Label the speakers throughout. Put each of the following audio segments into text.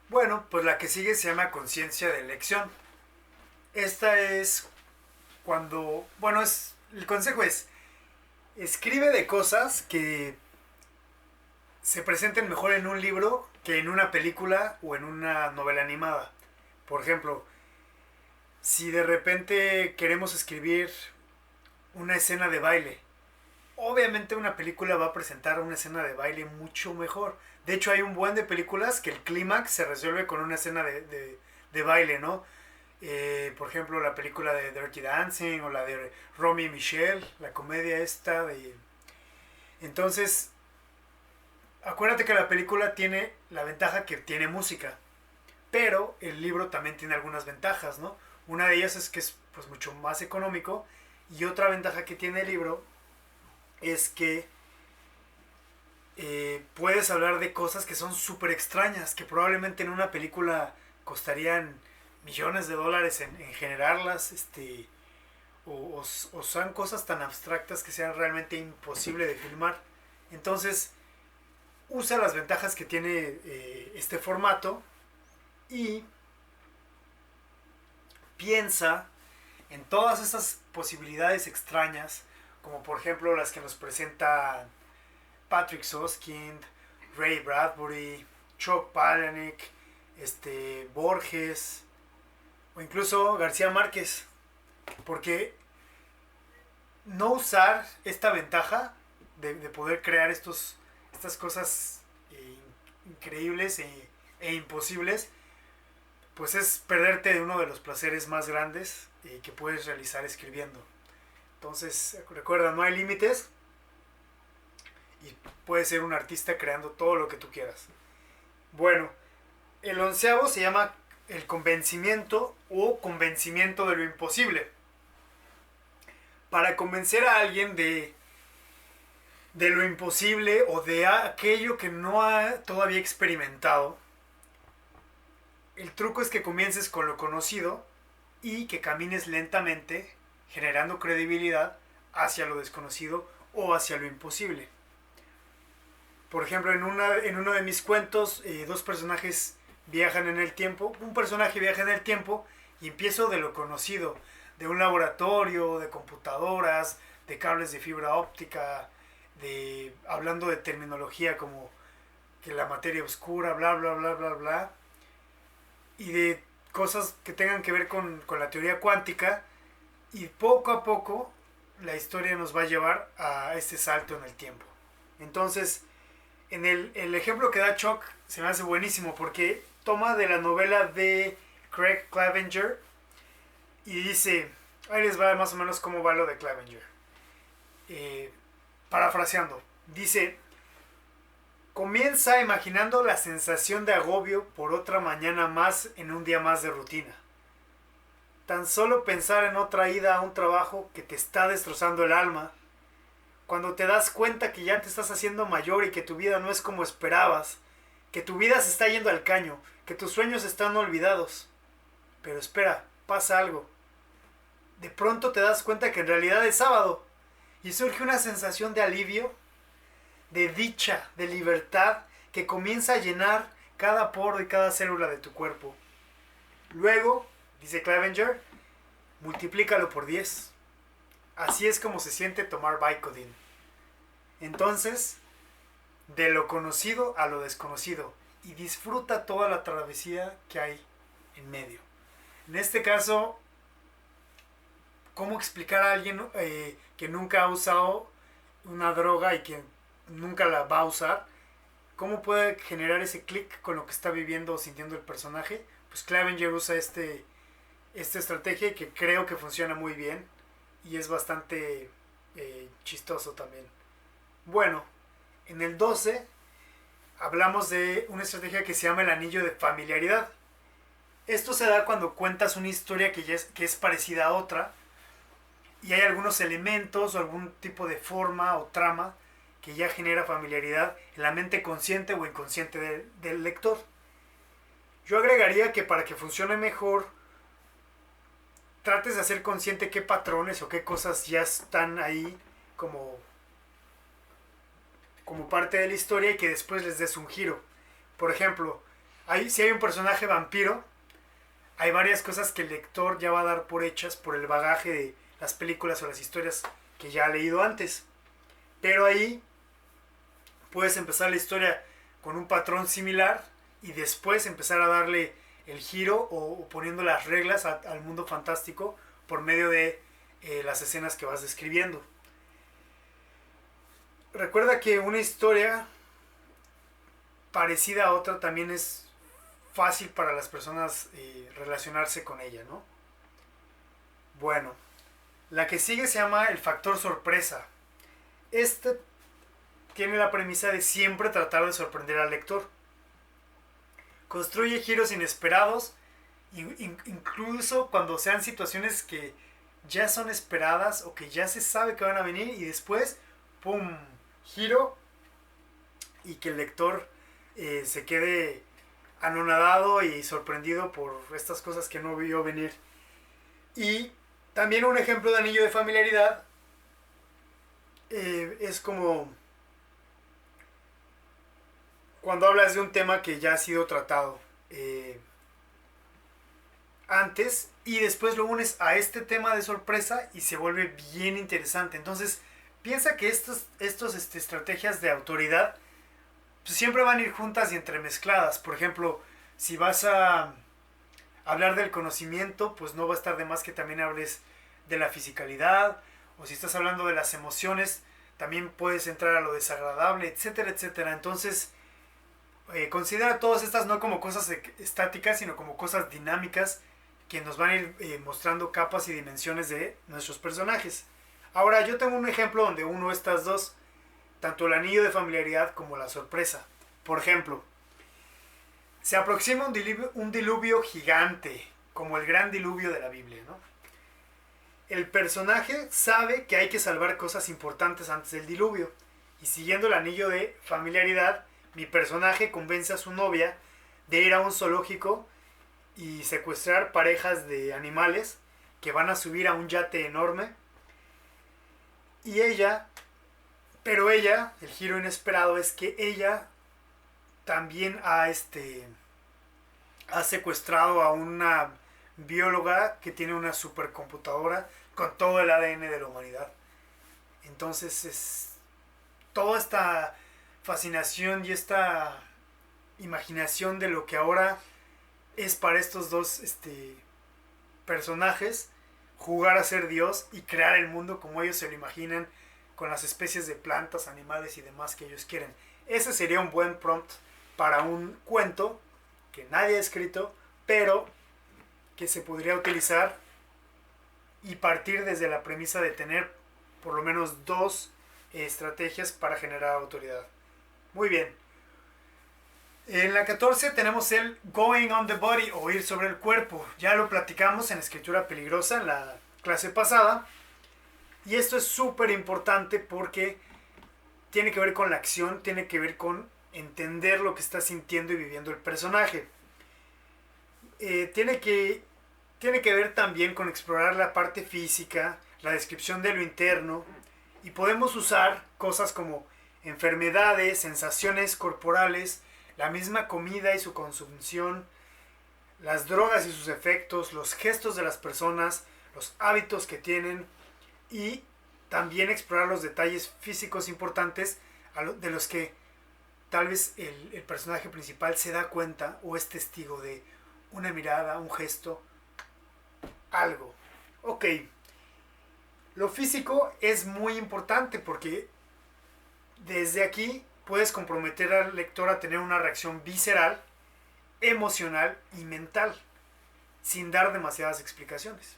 Speaker 1: Bueno, pues la que sigue se llama conciencia de elección. Esta es cuando, bueno, el consejo es, escribe de cosas que se presenten mejor en un libro que en una película o en una novela animada. Por ejemplo, si de repente queremos escribir una escena de baile, obviamente una película va a presentar una escena de baile mucho mejor. De hecho, hay un buen de películas que el clímax se resuelve con una escena de baile, ¿no? Por ejemplo, la película de Dirty Dancing o la de Romy y Michelle, la comedia esta de... Entonces, acuérdate que la película tiene la ventaja que tiene música, pero el libro también tiene algunas ventajas, ¿no? Una de ellas es que es pues mucho más económico y otra ventaja que tiene el libro es que puedes hablar de cosas que son súper extrañas, que probablemente en una película costarían millones de dólares en generarlas, o sean cosas tan abstractas que sean realmente imposible de filmar. Entonces, usa las ventajas que tiene este formato y piensa en todas esas posibilidades extrañas, como por ejemplo las que nos presenta Patrick Soskind, Ray Bradbury, Chuck Palahniuk, Borges o incluso García Márquez, porque no usar esta ventaja de poder crear estas cosas increíbles e imposibles, pues es perderte de uno de los placeres más grandes que puedes realizar escribiendo. Entonces, recuerda, no hay límites y puedes ser un artista creando todo lo que tú quieras. Bueno, el onceavo se llama el convencimiento o convencimiento de lo imposible. Para convencer a alguien de lo imposible o de aquello que no ha todavía experimentado, el truco es que comiences con lo conocido y que camines lentamente, generando credibilidad hacia lo desconocido o hacia lo imposible. Por ejemplo, en uno de mis cuentos, dos personajes viajan en el tiempo. Un personaje viaja en el tiempo y empiezo de lo conocido, de un laboratorio, de computadoras, de cables de fibra óptica, hablando de terminología como que la materia oscura, bla, bla, bla, bla, bla, y de cosas que tengan que ver con la teoría cuántica, y poco a poco la historia nos va a llevar a este salto en el tiempo. Entonces, el ejemplo que da Chuck se me hace buenísimo porque toma de la novela de Craig Clavenger y dice, ahí les va más o menos cómo va lo de Clavenger. Eh, Parafraseando, dice, comienza imaginando la sensación de agobio por otra mañana más en un día más de rutina. Tan solo pensar en otra ida a un trabajo que te está destrozando el alma, cuando te das cuenta que ya te estás haciendo mayor y que tu vida no es como esperabas, que tu vida se está yendo al caño, que tus sueños están olvidados. Pero espera, pasa algo. De pronto te das cuenta que en realidad es sábado y surge una sensación de alivio, de dicha, de libertad, que comienza a llenar cada poro y cada célula de tu cuerpo. Luego, dice Clavenger, multiplícalo por 10. Así es como se siente tomar Vicodin. Entonces, de lo conocido a lo desconocido y disfruta toda la travesía que hay en medio. En este caso, ¿cómo explicar a alguien que nunca ha usado una droga y que nunca la va a usar? ¿Cómo puede generar ese clic con lo que está viviendo o sintiendo el personaje? Pues Clavenger usa esta estrategia que creo que funciona muy bien y es bastante chistoso también. Bueno, en el 12 hablamos de una estrategia que se llama el anillo de familiaridad. Esto se da cuando cuentas una historia que es parecida a otra y hay algunos elementos o algún tipo de forma o trama que ya genera familiaridad en la mente consciente o inconsciente del lector. Yo agregaría que para que funcione mejor, trates de hacer consciente qué patrones o qué cosas ya están ahí como parte de la historia y que después les des un giro. Por ejemplo, Si hay un personaje vampiro, hay varias cosas que el lector ya va a dar por hechas por el bagaje de las películas o las historias que ya ha leído antes. Pero ahí puedes empezar la historia con un patrón similar y después empezar a darle el giro o poniendo las reglas al mundo fantástico por medio de las escenas que vas describiendo. Recuerda que una historia parecida a otra también es fácil para las personas relacionarse con ella, ¿no? Bueno, la que sigue se llama el factor sorpresa. Este tiene la premisa de siempre tratar de sorprender al lector. Construye giros inesperados, incluso cuando sean situaciones que ya son esperadas o que ya se sabe que van a venir y después, ¡pum!, giro y que el lector se quede anonadado y sorprendido por estas cosas que no vio venir. Y también un ejemplo de anillo de familiaridad es como cuando hablas de un tema que ya ha sido tratado antes y después lo unes a este tema de sorpresa y se vuelve bien interesante. Entonces piensa que estos estrategias de autoridad pues siempre van a ir juntas y entremezcladas. Por ejemplo, si vas a hablar del conocimiento, pues no va a estar de más que también hables de la fisicalidad, o si estás hablando de las emociones, también puedes entrar a lo desagradable, etcétera, etcétera. Entonces, considera todas estas no como cosas estáticas, sino como cosas dinámicas que nos van a ir mostrando capas y dimensiones de nuestros personajes. Ahora, yo tengo un ejemplo donde uno de estas dos, tanto el anillo de familiaridad como la sorpresa. Por ejemplo, se aproxima un diluvio gigante, como el gran diluvio de la Biblia, ¿no? El personaje sabe que hay que salvar cosas importantes antes del diluvio, y siguiendo el anillo de familiaridad, mi personaje convence a su novia de ir a un zoológico y secuestrar parejas de animales que van a subir a un yate enorme. Y pero ella, el giro inesperado es que ella también ha secuestrado a una bióloga que tiene una supercomputadora con todo el ADN de la humanidad. Entonces es toda esta fascinación y esta imaginación de lo que ahora es para estos dos personajes jugar a ser Dios y crear el mundo como ellos se lo imaginan, con las especies de plantas, animales y demás que ellos quieren. Ese sería un buen prompt para un cuento que nadie ha escrito, pero que se podría utilizar y partir desde la premisa de tener por lo menos dos estrategias para generar autoridad. Muy bien. En la 14 tenemos el going on the body, o ir sobre el cuerpo. Ya lo platicamos en escritura peligrosa en la clase pasada. Y esto es súper importante porque tiene que ver con la acción, tiene que ver con entender lo que está sintiendo y viviendo el personaje. Tiene que ver también con explorar la parte física, la descripción de lo interno, y podemos usar cosas como enfermedades, sensaciones corporales, la misma comida y su consumición, las drogas y sus efectos, los gestos de las personas, los hábitos que tienen, y también explorar los detalles físicos importantes de los que tal vez el personaje principal se da cuenta o es testigo de una mirada, un gesto, algo. Ok, lo físico es muy importante porque desde aquí puedes comprometer al lector a tener una reacción visceral, emocional y mental, sin dar demasiadas explicaciones.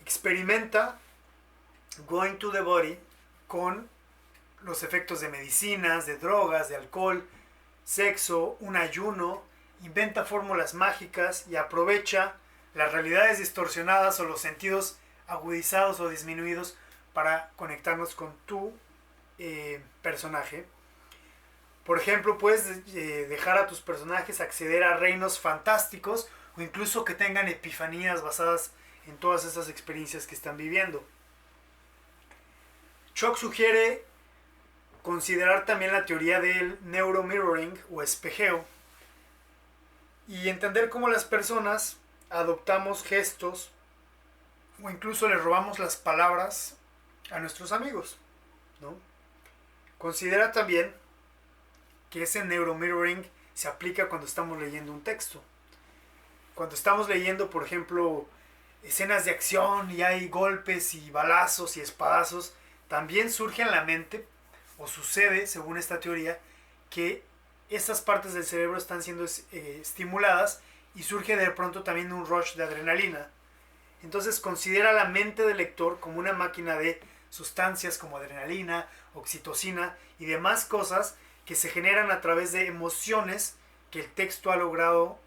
Speaker 1: Experimenta going to the body con los efectos de medicinas, de drogas, de alcohol, sexo, un ayuno. Inventa fórmulas mágicas y aprovecha las realidades distorsionadas o los sentidos agudizados o disminuidos para conectarnos con tu personaje. Por ejemplo, puedes dejar a tus personajes acceder a reinos fantásticos o incluso que tengan epifanías basadas en todas esas experiencias que están viviendo. Chuck sugiere considerar también la teoría del neuromirroring o espejeo, y entender cómo las personas adoptamos gestos o incluso le robamos las palabras a nuestros amigos, ¿no? Considera también que ese neuromirroring se aplica cuando estamos leyendo un texto. Cuando estamos leyendo, por ejemplo, escenas de acción y hay golpes y balazos y espadazos, también surge en la mente, o sucede, según esta teoría, que estas partes del cerebro están siendo estimuladas y surge de pronto también un rush de adrenalina. Entonces considera la mente del lector como una máquina de sustancias como adrenalina, oxitocina y demás cosas que se generan a través de emociones que el texto ha logrado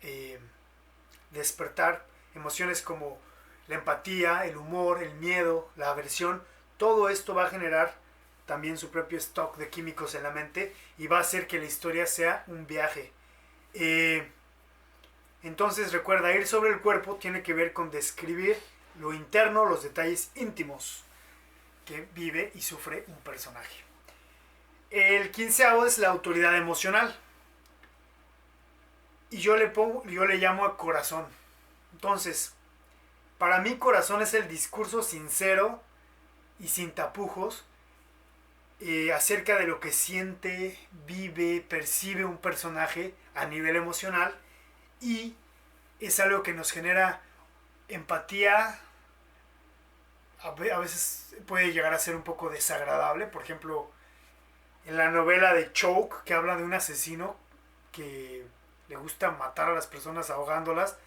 Speaker 1: despertar. Emociones como la empatía, el humor, el miedo, la aversión. Todo esto va a generar también su propio stock de químicos en la mente y va a hacer que la historia sea un viaje. Entonces recuerda, ir sobre el cuerpo tiene que ver con describir lo interno, los detalles íntimos que vive y sufre un personaje. El 15º es la autoridad emocional. Y yo le llamo a corazón. Entonces, para mí corazón es el discurso sincero y sin tapujos acerca de lo que siente, vive, percibe un personaje a nivel emocional, y es algo que nos genera empatía. A veces puede llegar a ser un poco desagradable. Por ejemplo, en la novela de Choke, que habla de un asesino que le gusta matar a las personas ahogándolas,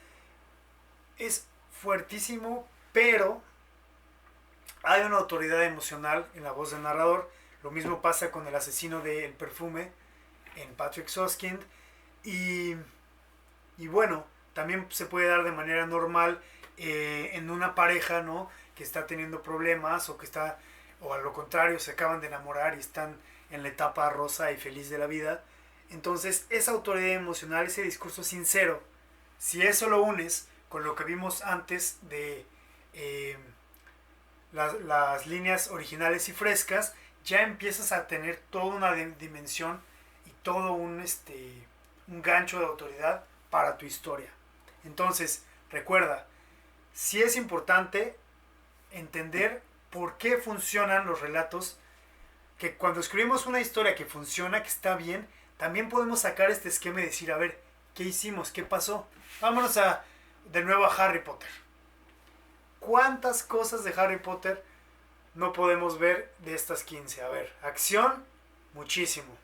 Speaker 1: es fuertísimo, pero hay una autoridad emocional en la voz del narrador. Lo mismo pasa con el asesino de El Perfume en Patrick Süskind. Y bueno, también se puede dar de manera normal en una pareja, ¿no?, que está teniendo problemas o a lo contrario, se acaban de enamorar y están en la etapa rosa y feliz de la vida. Entonces, esa autoridad emocional, ese discurso sincero, si eso lo unes con lo que vimos antes de las líneas originales y frescas, ya empiezas a tener toda una dimensión y todo un gancho de autoridad para tu historia. Entonces, recuerda, sí es importante entender por qué funcionan los relatos, que cuando escribimos una historia que funciona, que está bien, también podemos sacar este esquema y decir, a ver, ¿qué hicimos? ¿Qué pasó? Vámonos de nuevo a Harry Potter. ¿Cuántas cosas de Harry Potter no podemos ver de estas 15? A ver, acción, muchísimo.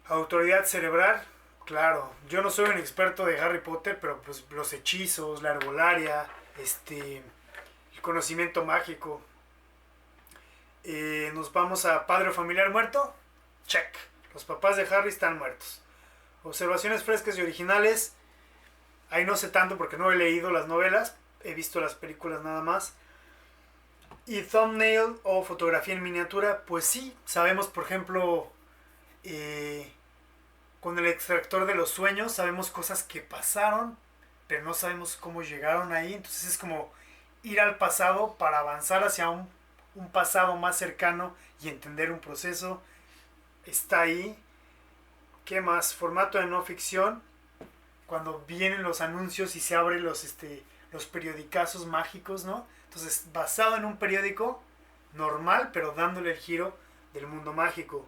Speaker 1: Autoridad cerebral, claro. Yo no soy un experto de Harry Potter, pero pues los hechizos, la herbolaria, el conocimiento mágico. Nos vamos a padre o familiar muerto. Check. Los papás de Harry están muertos. Observaciones frescas y originales. Ahí no sé tanto porque no he leído las novelas. He visto las películas nada más. Y thumbnail o fotografía en miniatura. Pues sí, sabemos, por ejemplo, con el extractor de los sueños, sabemos cosas que pasaron, pero no sabemos cómo llegaron ahí. Entonces es como ir al pasado para avanzar hacia un pasado más cercano y entender un proceso. Está ahí. ¿Qué más? Formato de no ficción. Cuando vienen los anuncios y se abren los periodicazos mágicos, ¿no? Entonces, basado en un periódico normal, pero dándole el giro del mundo mágico.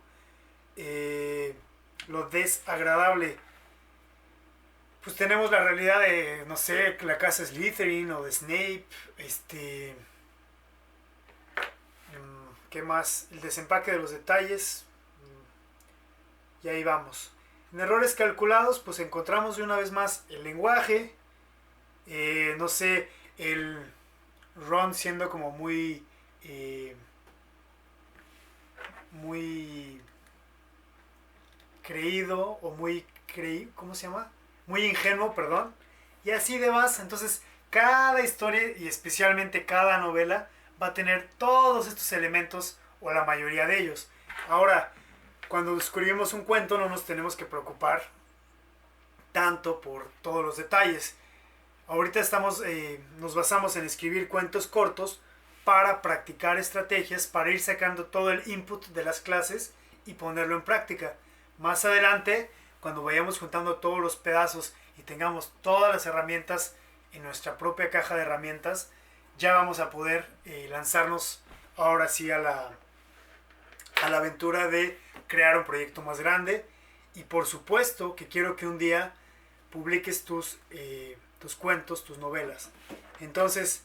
Speaker 1: Lo desagradable. Pues tenemos la realidad de, no sé, la casa Slytherin o de Snape. ¿Qué más? El desempaque de los detalles. Y ahí vamos. En errores calculados, pues encontramos de una vez más el lenguaje. No sé, el Ron siendo como muy creído o ¿cómo se llama? Muy ingenuo, perdón. Y así demás. Entonces, cada historia y especialmente cada novela va a tener todos estos elementos o la mayoría de ellos. Ahora, cuando escribimos un cuento no nos tenemos que preocupar tanto por todos los detalles. Ahorita nos basamos en escribir cuentos cortos para practicar estrategias, para ir sacando todo el input de las clases y ponerlo en práctica. Más adelante cuando vayamos juntando todos los pedazos y tengamos todas las herramientas en nuestra propia caja de herramientas, ya vamos a poder lanzarnos ahora sí a la aventura de crear un proyecto más grande. Y por supuesto que quiero que un día publiques tus cuentos, tus novelas. Entonces,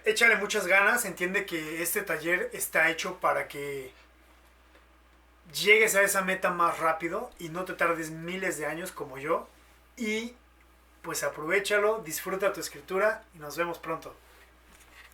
Speaker 1: échale muchas ganas, entiende que este taller está hecho para que llegues a esa meta más rápido y no te tardes miles de años como yo. Y pues aprovéchalo, disfruta tu escritura y nos vemos pronto.